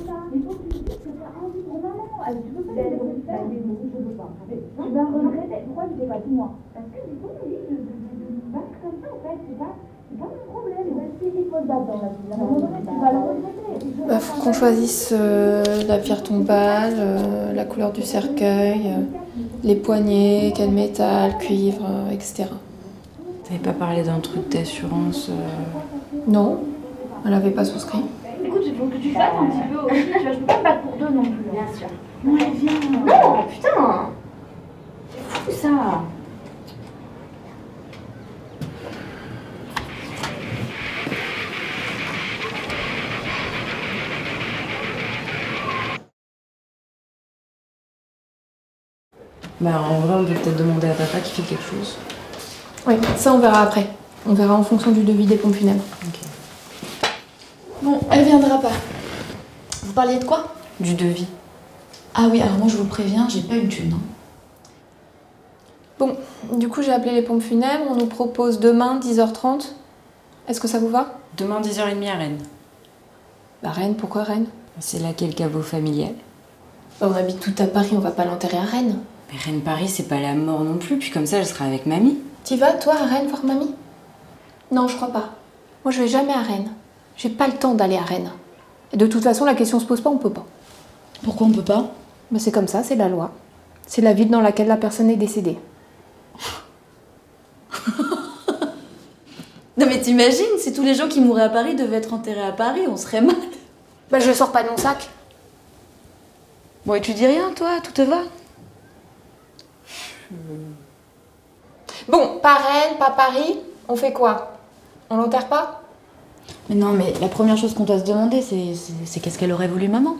ça. Il faut que tu dises que t'as envie pour maman. Tu peux pas dire que ça. Je peux pas. Tu vas regretter. Pourquoi tu peux pas? Dis-moi. Parce que j'ai pas envie de me battre comme ça, en fait. C'est pas mon problème. Il faut se battre dans la vie. À un moment donné, tu vas le regretter. Faut qu'on choisisse la pierre tombale, la couleur du cercueil, les poignées, quel métal, cuivre, etc. T'avais pas parlé d'un truc d'assurance Non, elle n'avait pas souscrit. Écoute, il faut que tu fasses un petit peu aussi. Tu vois, je peux pas me battre pour deux non plus. Bien sûr. Ouais, viens. Non, putain. C'est fou ça. Bah en vrai, on peut peut-être demander à papa qu'il fait quelque chose. Oui, ça on verra après. On verra en fonction du devis des pompes funèbres. Ok. Bon, elle viendra pas. Vous parliez de quoi? Du devis. Ah oui, alors moi je vous préviens, j'ai pas une thune. Bon, du coup j'ai appelé les pompes funèbres, on nous propose demain 10h30. Est-ce que ça vous va? Demain 10h30 à Rennes. Bah Rennes, pourquoi Rennes? C'est là qu'est le caveau familial. Bah, on habite tout à Paris, on va pas l'enterrer à Rennes. Mais Rennes-Paris, c'est pas la mort non plus, puis comme ça, elle sera avec mamie. T'y vas, toi, à Rennes, voir mamie? Non, je crois pas. Moi, je vais jamais à Rennes. J'ai pas le temps d'aller à Rennes. Et de toute façon, la question se pose pas, on peut pas. Pourquoi on peut pas? Mais c'est comme ça, c'est la loi. C'est la ville dans laquelle la personne est décédée. Non mais t'imagines, si tous les gens qui mourraient à Paris devaient être enterrés à Paris, on serait mal. Bah, je sors pas de mon sac. Bon, et tu dis rien, toi? Tout te va? Bon, pas Rennes, pas Paris, on fait quoi? On l'enterre pas? Mais non, mais la première chose qu'on doit se demander, c'est qu'est-ce qu'elle aurait voulu maman?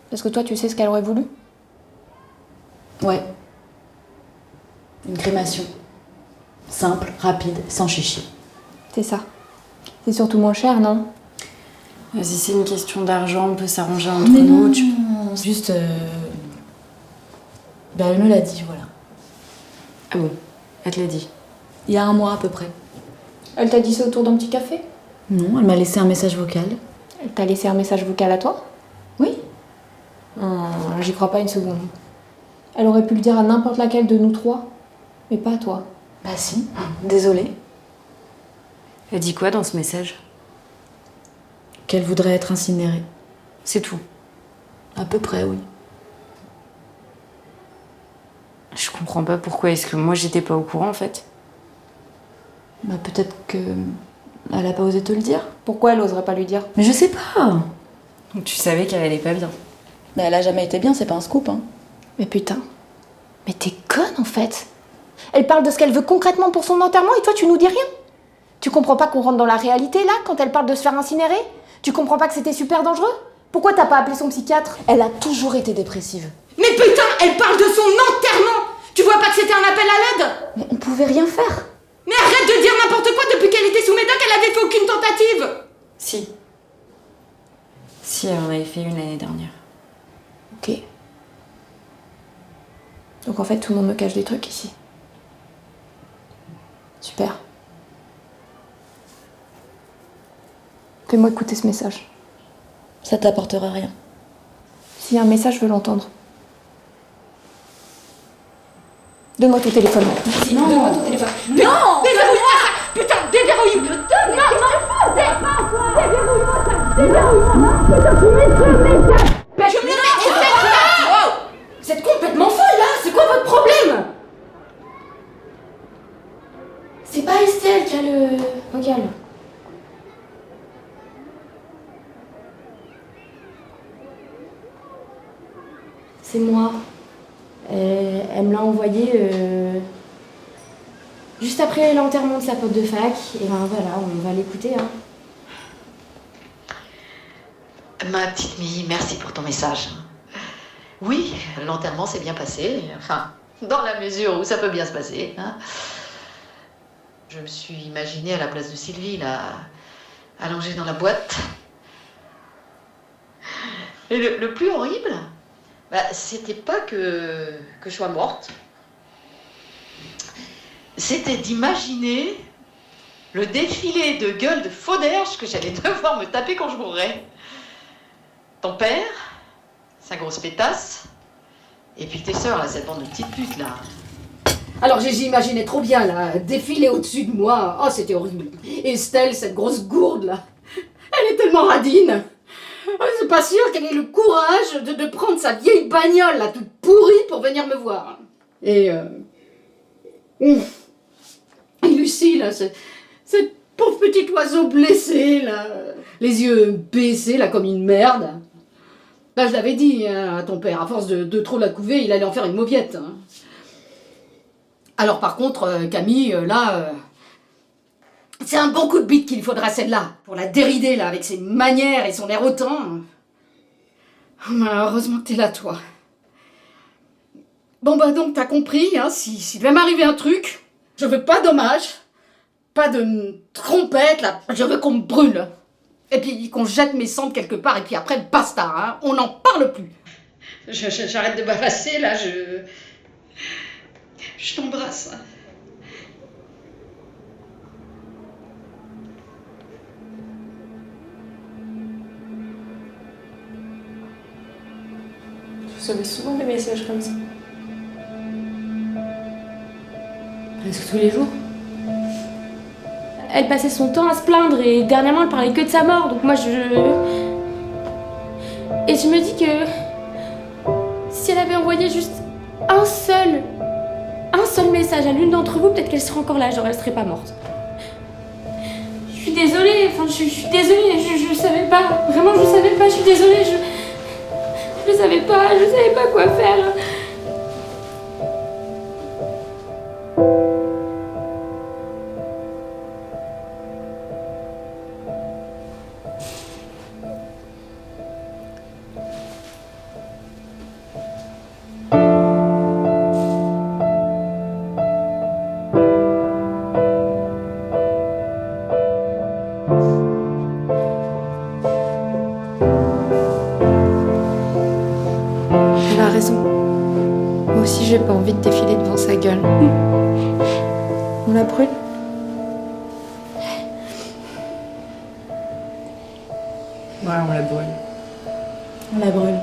Parce que toi, tu sais ce qu'elle aurait voulu? Ouais. Une crémation. Simple, rapide, sans chichi. C'est ça. C'est surtout moins cher, non? Si c'est une question d'argent, on peut s'arranger entre Mais nous. non, juste... Ben, elle me l'a dit, voilà. Ah bon, elle te l'a dit. Il y a un mois à peu près. Elle t'a dit ça autour d'un petit café? Non, elle m'a laissé un message vocal. Elle t'a laissé un message vocal à toi? Oui. J'y crois pas une seconde. Elle aurait pu le dire à n'importe laquelle de nous trois, mais pas à toi. Bah si, désolée. Elle dit quoi dans ce message? Qu'elle voudrait être incinérée. C'est tout. À peu près, oui. Je comprends pas pourquoi est-ce que moi j'étais pas au courant en fait. Bah peut-être que... elle a pas osé te le dire. Pourquoi elle oserait pas lui dire? Mais je sais pas. Donc tu savais qu'elle allait pas bien. Mais elle a jamais été bien, c'est pas un scoop, hein. Mais putain, mais t'es conne en fait. Elle parle de ce qu'elle veut concrètement pour son enterrement et toi tu nous dis rien. Tu comprends pas qu'on rentre dans la réalité là quand elle parle de se faire incinérer? Tu comprends pas que c'était super dangereux? Pourquoi t'as pas appelé son psychiatre? Elle a toujours été dépressive. Mais putain, elle parle de son enterrement! Tu vois pas que c'était un appel à l'aide? Mais on pouvait rien faire. Mais arrête de dire n'importe quoi, depuis qu'elle était sous médoc, elle avait fait aucune tentative! Si. Si, elle en avait fait une l'année dernière. Ok. Donc en fait, tout le monde me cache des trucs ici. Super. Fais-moi écouter ce message. Ça t'apportera rien. S'il y a un message, je veux l'entendre. Donne-moi ton téléphone. Non. Donne-moi ton téléphone. Non. Déverrouille-moi ça! Putain, déverrouille-moi! Déverrouille-moi ça! Putain, tu mets ce message! Tu me le mets! Wow! Vous êtes complètement folle là! C'est quoi votre problème? C'est pas Estelle qui a le vocal. C'est moi. Elle me l'a envoyé juste après l'enterrement de sa pote de fac. Et ben voilà, on va l'écouter. Hein. Ma petite Mie, merci pour ton message. Oui, l'enterrement s'est bien passé. Enfin, dans la mesure où ça peut bien se passer. Hein. Je me suis imaginée à la place de Sylvie, là, allongée dans la boîte. Et le plus horrible, bah, c'était pas que je sois morte. C'était d'imaginer le défilé de gueules de faux derges que j'allais devoir me taper quand je mourrais. Ton père, sa grosse pétasse, et puis tes sœurs, là, cette bande de petites putes, là. Alors j'imaginais trop bien, là, défiler au-dessus de moi. Oh, c'était horrible. Estelle, cette grosse gourde, là, elle est tellement radine. Oh, c'est pas sûr qu'elle ait le courage de prendre sa vieille bagnole, là, toute pourrie, pour venir me voir. Et Lucie, là, cette pauvre petit oiseau blessé, là, les yeux baissés, là, comme une merde. Là, je l'avais dit hein, à ton père, à force de trop la couver, il allait en faire une mauviette. Hein. Alors par contre, Camille, là, c'est un bon coup de bite qu'il faudra celle-là, pour la dérider, là, avec ses manières et son air hautain. Heureusement que t'es là, toi. Bon bah donc, t'as compris, hein, s'il devait m'arriver un truc, je veux pas d'hommage, pas de trompette, là, je veux qu'on me brûle. Et puis qu'on jette mes cendres quelque part, et puis après, basta, hein, on n'en parle plus. J'arrête de bavasser, là, je t'embrasse. Je recevais souvent des messages comme ça. Presque tous les jours. Elle passait son temps à se plaindre et dernièrement elle parlait que de sa mort, donc moi Et je me dis que si elle avait envoyé juste un seul message à l'une d'entre vous, peut-être qu'elle serait encore là, genre elle serait pas morte. Je suis désolée, je suis désolée, je savais pas, vraiment je savais pas, je suis désolée, je savais pas quoi faire. Elle a raison. Moi aussi, j'ai pas envie de défiler devant sa gueule. On la brûle? Ouais, on la brûle. On la brûle.